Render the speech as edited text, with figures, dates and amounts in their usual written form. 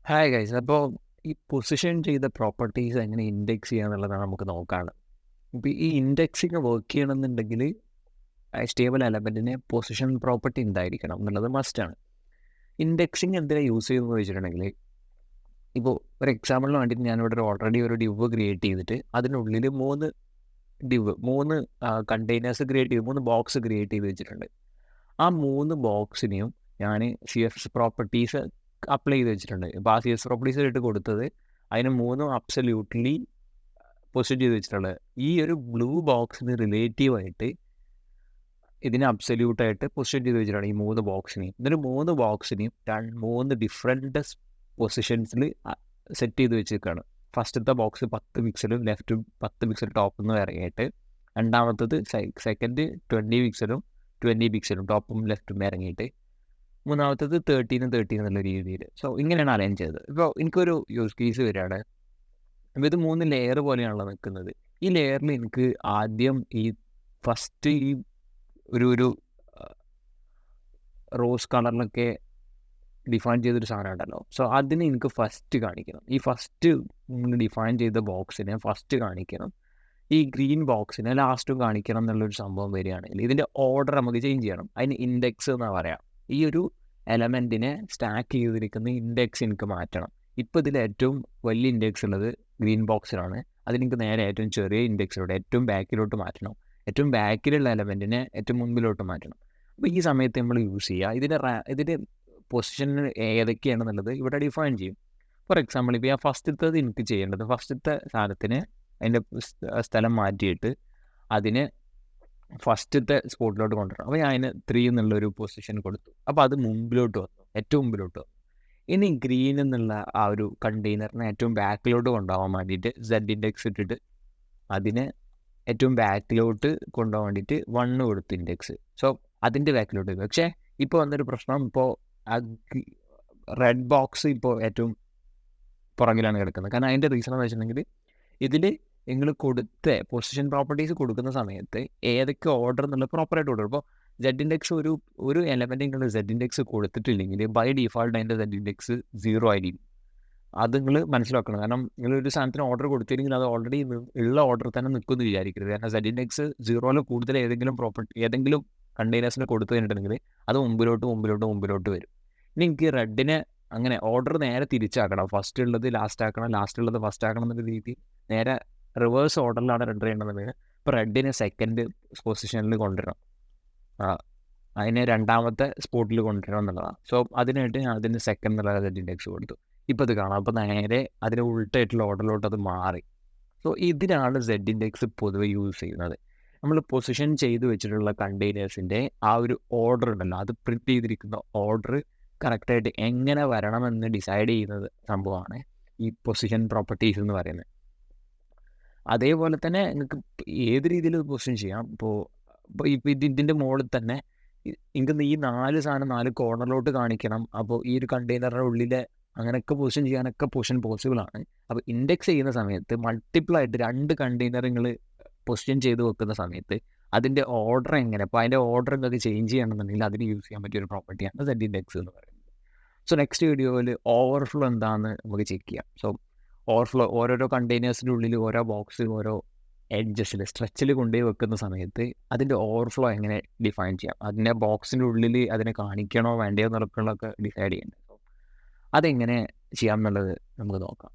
Hi guys, അപ്പോൾ ഈ position ചെയ്ത പ്രോപ്പർട്ടീസ് എങ്ങനെ ഇൻഡെക്സ് ചെയ്യാന്നുള്ളതാണ് നമുക്ക് നോക്കാണ്. ഇപ്പോൾ ഈ ഇൻഡെക്സിങ് വർക്ക് ചെയ്യണമെന്നുണ്ടെങ്കിൽ സ്റ്റേബിൾ എലമെൻറ്റിന് പൊസിഷൻ പ്രോപ്പർട്ടി ഉണ്ടായിരിക്കണം എന്നുള്ളത് മസ്റ്റാണ്. ഇൻഡെക്സിങ് എന്തിനാണ് യൂസ് ചെയ്യുന്നതെന്ന് വെച്ചിട്ടുണ്ടെങ്കിൽ, ഇപ്പോൾ ഒരു എക്സാമ്പിളിന് വേണ്ടിയിട്ട് ഞാനിവിടെ ഓൾറെഡി ഒരു ഡിവ് ക്രിയേറ്റ് ചെയ്തിട്ട് അതിനുള്ളിൽ മൂന്ന് കണ്ടെയ്നേഴ്സ് ക്രിയേറ്റ് ചെയ്ത് 3 ബോക്സ് ക്രിയേറ്റ് ചെയ്ത് വെച്ചിട്ടുണ്ട്. ആ 3 ബോക്സിനെയും ഞാൻ CSS പ്രോപ്പർട്ടീസ് അപ്ലൈ ചെയ്ത് വെച്ചിട്ടുണ്ട്. ഇപ്പോൾ ആ CSS പ്രോപ്പർട്ടീസ് ഇട്ട് കൊടുത്തത് അതിന് 3 അബ്സല്യൂട്ട്ലി പൊസിഷൻ ചെയ്ത് വെച്ചിട്ടുള്ളത്. ഈ ഒരു ബ്ലൂ ബോക്സിന് റിലേറ്റീവായിട്ട് ഇതിനെ അബ്സല്യൂട്ടായിട്ട് പൊസിഷൻ ചെയ്ത് വെച്ചിട്ടാണ് ഈ 3 ബോക്സിനെയും. ഇതിന് 3 ബോക്സിനെയും 3 ഡിഫറെൻറ്റ് പൊസിഷൻസിൽ സെറ്റ് ചെയ്ത് വെച്ചേക്കാണ്. ഫസ്റ്റത്തെ ബോക്സ് 10 പിക്സലും ലെഫ്റ്റും 10 പിക്സൽ ടോപ്പിൽ നിന്ന് ഇറങ്ങിയിട്ട്, രണ്ടാമത്തത് സെക്കൻഡ് 20 പിക്സലും 20 പിക്സലും ടോപ്പും ലെഫ്റ്റും ഇറങ്ങിയിട്ട്, മൂന്നാമത്തത് 13 എന്നുള്ള രീതിയിൽ. സോ ഇങ്ങനെയാണ് അലൈൻ ചെയ്തത്. ഇപ്പോൾ എനിക്കൊരു യൂസ് കേസ് വരികയാണ്. അപ്പോൾ ഇത് 3 ലെയർ പോലെയാണല്ലോ നിൽക്കുന്നത്. ഈ ലെയറിൽ എനിക്ക് ആദ്യം ഈ ഫസ്റ്റ് ഈ ഒരു റോസ് കളറിലൊക്കെ ഡിഫൈൻ ചെയ്തൊരു സാധനം ഉണ്ടല്ലോ. സോ അതിന് എനിക്ക് ഫസ്റ്റ് കാണിക്കണം. ഈ ഫസ്റ്റ് ഡിഫൈൻ ചെയ്ത ബോക്സിനെ ഫസ്റ്റ് കാണിക്കണം. ഈ ഗ്രീൻ ബോക്സിനെ ലാസ്റ്റും കാണിക്കണം എന്നുള്ളൊരു സംഭവം വരികയാണെങ്കിൽ ഇതിൻ്റെ ഓർഡർ നമുക്ക് ചേഞ്ച് ചെയ്യണം. അതിന് ഇൻഡെക്സ് എന്നാണ് പറയാം. ഈ ഒരു എലമെൻറ്റിനെ സ്റ്റാക്ക് ചെയ്തിരിക്കുന്ന ഇൻഡെക്സ് എനിക്ക് മാറ്റണം. ഇപ്പോൾ ഇതിൽ ഏറ്റവും വലിയ ഇൻഡെക്സ് ഉള്ളത് ഗ്രീൻ ബോക്സിലാണ്. അതിനെനിക്ക് നേരെ ഏറ്റവും ചെറിയ ഇൻഡെക്സിലൂടെ ഏറ്റവും ബാക്കിലോട്ട് മാറ്റണം. ഏറ്റവും ബാക്കിലുള്ള എലമെൻറ്റിനെ ഏറ്റവും മുമ്പിലോട്ട് മാറ്റണം. അപ്പോൾ ഈ സമയത്ത് നമ്മൾ യൂസ് ചെയ്യുക ഇതിൻ്റെ പൊസിഷൻ ഏതൊക്കെയാണെന്നുള്ളത് ഇവിടെ ഡിഫൈൻ ചെയ്യും. ഫോർ എക്സാമ്പിൾ, ഇപ്പോൾ ഞാൻ ഫസ്റ്റത്തത് എനിക്ക് ചെയ്യേണ്ടത് ഫസ്റ്റത്തെ സാധനത്തിന് അതിൻ്റെ സ്ഥലം മാറ്റിയിട്ട് അതിന് ഫസ്റ്റത്തെ സ്പോട്ടിലോട്ട് കൊണ്ടുവരണം. അപ്പോൾ ഞാൻ അതിന് 3 എന്നുള്ളൊരു പൊസിഷൻ കൊടുത്തു. അപ്പോൾ അത് മുമ്പിലോട്ട് വന്നു, ഏറ്റവും മുമ്പിലോട്ട് വന്നു. ഇനി ഗ്രീൻ എന്നുള്ള ആ ഒരു കണ്ടെയ്നറിനെ ഏറ്റവും ബാക്കിലോട്ട് കൊണ്ടുപോകാൻ വേണ്ടിയിട്ട് Z ഇൻഡെക്സ് ഇട്ടിട്ട് അതിനെ ഏറ്റവും ബാക്കിലോട്ട് കൊണ്ടുപോകാൻ വേണ്ടിയിട്ട് 1 കൊടുത്തു ഇൻഡെക്സ്. സോ അതിൻ്റെ ബാക്കിലോട്ട്. പക്ഷേ ഇപ്പോൾ വന്നൊരു പ്രശ്നം, ഇപ്പോൾ ആ റെഡ് ബോക്സ് ഇപ്പോൾ ഏറ്റവും പുറകിലാണ് കിടക്കുന്നത്. കാരണം അതിൻ്റെ റീസൺ എന്ന് വെച്ചിട്ടുണ്ടെങ്കിൽ, ഇതിൽ നിങ്ങൾ കൊടുത്ത പൊസിഷൻ പ്രോപ്പർട്ടീസ് കൊടുക്കുന്ന സമയത്ത് ഏതൊക്കെ ഓർഡർ എന്നുള്ള പ്രോപ്പറായിട്ട് കൊടുക്കും. ഇപ്പോൾ Z ഇൻഡെക്സ് ഒരു എലമെൻറ്റ് നിങ്ങൾ Z ഇൻഡെക്സ് കൊടുത്തിട്ടില്ലെങ്കിൽ ബൈ ഡിഫോൾട്ട് അതിൻ്റെ Z ഇൻഡെക്സ് 0 ആയിരിക്കും. അത് നിങ്ങൾ മനസ്സിലാക്കണം. കാരണം നിങ്ങളൊരു സാധനത്തിന് ഓർഡർ കൊടുത്തില്ലെങ്കിൽ അത് ഓൾറെഡി ഉള്ള ഓർഡർ തന്നെ നിൽക്കുമെന്ന് വിചാരിക്കരുത്. കാരണം Z ഇൻഡെക്സ് 0ൽ കൂടുതൽ ഏതെങ്കിലും കണ്ടെയ്നേഴ്സിന് കൊടുത്തു കഴിഞ്ഞിട്ടുണ്ടെങ്കിൽ അത് മുമ്പിലോട്ട് വരും. ഇനി എനിക്ക് റെഡിനെ അങ്ങനെ ഓർഡർ നേരെ തിരിച്ചാക്കണം. ഫസ്റ്റ് ഉള്ളത് ലാസ്റ്റ് ആക്കണം, ലാസ്റ്റ് ഉള്ളത് ഫസ്റ്റ് ആക്കണം എന്നുള്ള രീതിയിൽ നേരെ റിവേഴ്സ് ഓർഡറിലാണ് റെൻഡർ ചെയ്യേണ്ടത്. ഇപ്പോൾ റെഡിനെ സെക്കൻഡ് പൊസിഷനിൽ കൊണ്ടുവരണം, അതിനെ രണ്ടാമത്തെ സ്പോട്ടിൽ കൊണ്ടുവരണം എന്നുള്ളതാണ്. സോ അതിനായിട്ട് ഞാൻ അതിന് സെക്കൻഡ് എന്നുള്ള Z ഇൻഡെക്സ് കൊടുത്തു. ഇപ്പോൾ ഇത് കാണാം. അപ്പോൾ നേരെ അതിന് ഉൾട്ടായിട്ടുള്ള ഓർഡറിലോട്ട് അത് മാറി. സോ ഇതിനാണ് Z ഇൻഡെക്സ് പൊതുവെ യൂസ് ചെയ്യുന്നത്. നമ്മൾ പൊസിഷൻ ചെയ്ത് വെച്ചിട്ടുള്ള കണ്ടെയ്നേഴ്സിൻ്റെ ആ ഒരു ഓർഡർ ഉണ്ടല്ലോ, അത് പ്രിൻറ്റ് ചെയ്തിരിക്കുന്ന ഓർഡർ കറക്റ്റായിട്ട് എങ്ങനെ വരണമെന്ന് ഡിസൈഡ് ചെയ്യുന്നത് സംഭവമാണ് ഈ പൊസിഷൻ പ്രോപ്പർട്ടീസ് എന്ന് പറയുന്നത്. അതേപോലെ തന്നെ നിങ്ങൾക്ക് ഏത് രീതിയിൽ പൊസിഷൻ ചെയ്യാം. ഇപ്പോൾ ഇതിൻ്റെ മുകളിൽ തന്നെ എനിക്ക് ഈ 4 സാധനം 4 കോർണറിലോട്ട് കാണിക്കണം. അപ്പോൾ ഈ ഒരു കണ്ടെയ്നറിൻ്റെ ഉള്ളിലെ അങ്ങനെയൊക്കെ പൊസിഷൻ ചെയ്യാനൊക്കെ പൊസിഷൻ പോസിബിൾ ആണ്. അപ്പോൾ ഇൻഡെക്സ് ചെയ്യുന്ന സമയത്ത് മൾട്ടിപ്പിളായിട്ട് 2 കണ്ടെയ്നർ നിങ്ങൾ പൊസിഷൻ ചെയ്ത് വെക്കുന്ന സമയത്ത് അതിൻ്റെ ഓർഡർ എങ്ങനെ, അപ്പോൾ അതിൻ്റെ ഓർഡർ നിങ്ങൾക്ക് ചേഞ്ച് ചെയ്യണമെന്നുണ്ടെങ്കിൽ അതിന് യൂസ് ചെയ്യാൻ പറ്റിയ ഒരു പ്രോപ്പർട്ടിയാണ് Z ഇൻഡെക്സ് എന്ന് പറയുന്നത്. സോ നെക്സ്റ്റ് വീഡിയോയിൽ ഓവർഫ്ലോ എന്താണെന്ന് നമുക്ക് ചെക്ക് ചെയ്യാം. സോ ഓവർഫ്ലോ ഓരോരോ കണ്ടെയ്നേഴ്സിൻ്റെ ഉള്ളിൽ ഓരോ ബോക്സ് ഓരോ എഡ്ജസിൽ സ്ട്രെച്ചിൽ കൊണ്ടുപോയി വെക്കുന്ന സമയത്ത് അതിൻ്റെ ഓവർഫ്ലോ എങ്ങനെ ഡിഫൈൻ ചെയ്യാം, അതിൻ്റെ ബോക്സിൻ്റെ ഉള്ളിൽ അതിനെ കാണിക്കണോ വേണ്ടയോ എന്നുള്ളതൊക്കെ ഡിസൈഡ് ചെയ്യേണ്ടത്. സോ അതെങ്ങനെ ചെയ്യാം എന്നുള്ളത് നമുക്ക് നോക്കാം.